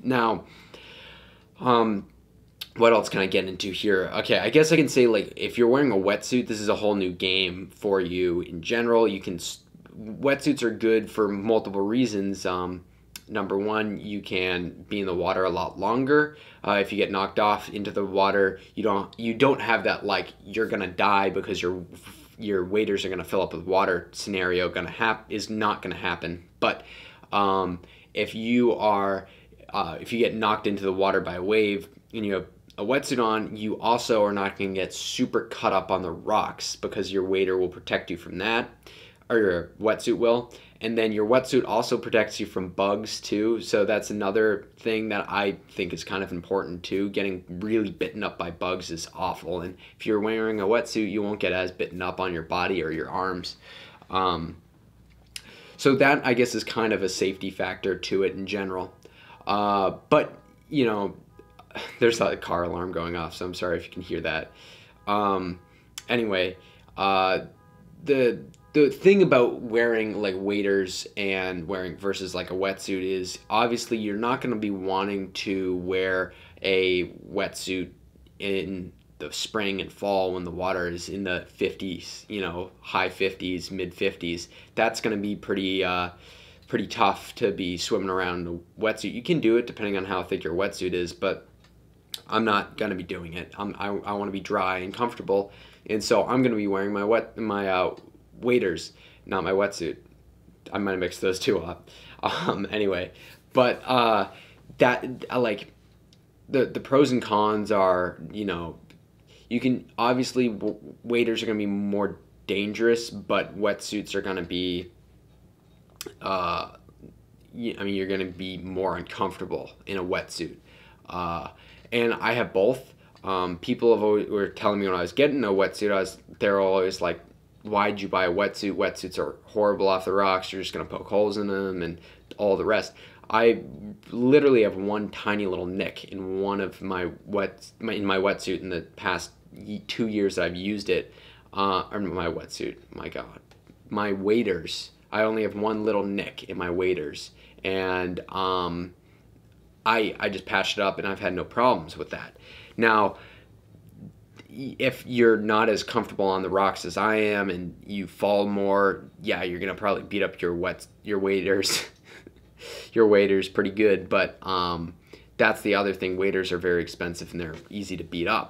Now, um, what else can I get into here? Okay, I guess I can say, like, if you're wearing a wetsuit, this is a whole new game for you in general. Wetsuits are good for multiple reasons. Number one, you can be in the water a lot longer. If you get knocked off into the water, you don't have that, like, you're gonna die because your waders are gonna fill up with water scenario is not gonna happen. But um, if you are if you get knocked into the water by a wave and you have a wetsuit on, you also are not going to get super cut up on the rocks because your wader will protect you from that, or your wetsuit will. And then your wetsuit also protects you from bugs too. So that's another thing that I think is kind of important too. Getting really bitten up by bugs is awful. And if you're wearing a wetsuit, you won't get as bitten up on your body or your arms. Um, so that, I guess, is kind of a safety factor to it in general. But, you know, there's a car alarm going off, so I'm sorry if you can hear that. Um, anyway, the the thing about wearing like waders and wearing versus like a wetsuit is obviously you're not going to be wanting to wear a wetsuit in the spring and fall when the water is in the 50s, high 50s, mid 50s. That's going to be pretty tough to be swimming around in a wetsuit. You can do it depending on how thick your wetsuit is, but I'm not gonna be doing it. I want to be dry and comfortable, and so I'm gonna be wearing my waders, not my wetsuit. I might have mixed those two up. Anyway, but that I like the pros and cons are, you can obviously waders are gonna be more dangerous, but wetsuits are gonna be uh, you're going to be more uncomfortable in a wetsuit. Uh, and I have both. People were telling me when I was getting a wetsuit, they're always like, "Why'd you buy a wetsuit? Wetsuits are horrible off the rocks. You're just going to poke holes in them and all the rest." I literally have one tiny little nick in one of in my wetsuit in the past 2 years that I've used it. Or my wetsuit, my God, my waders. I only have one little nick in my waders, and I just patched it up, and I've had no problems with that. Now, if you're not as comfortable on the rocks as I am, and you fall more, yeah, you're gonna probably beat up your waders, your waders pretty good. But that's the other thing. Waders are very expensive, and they're easy to beat up.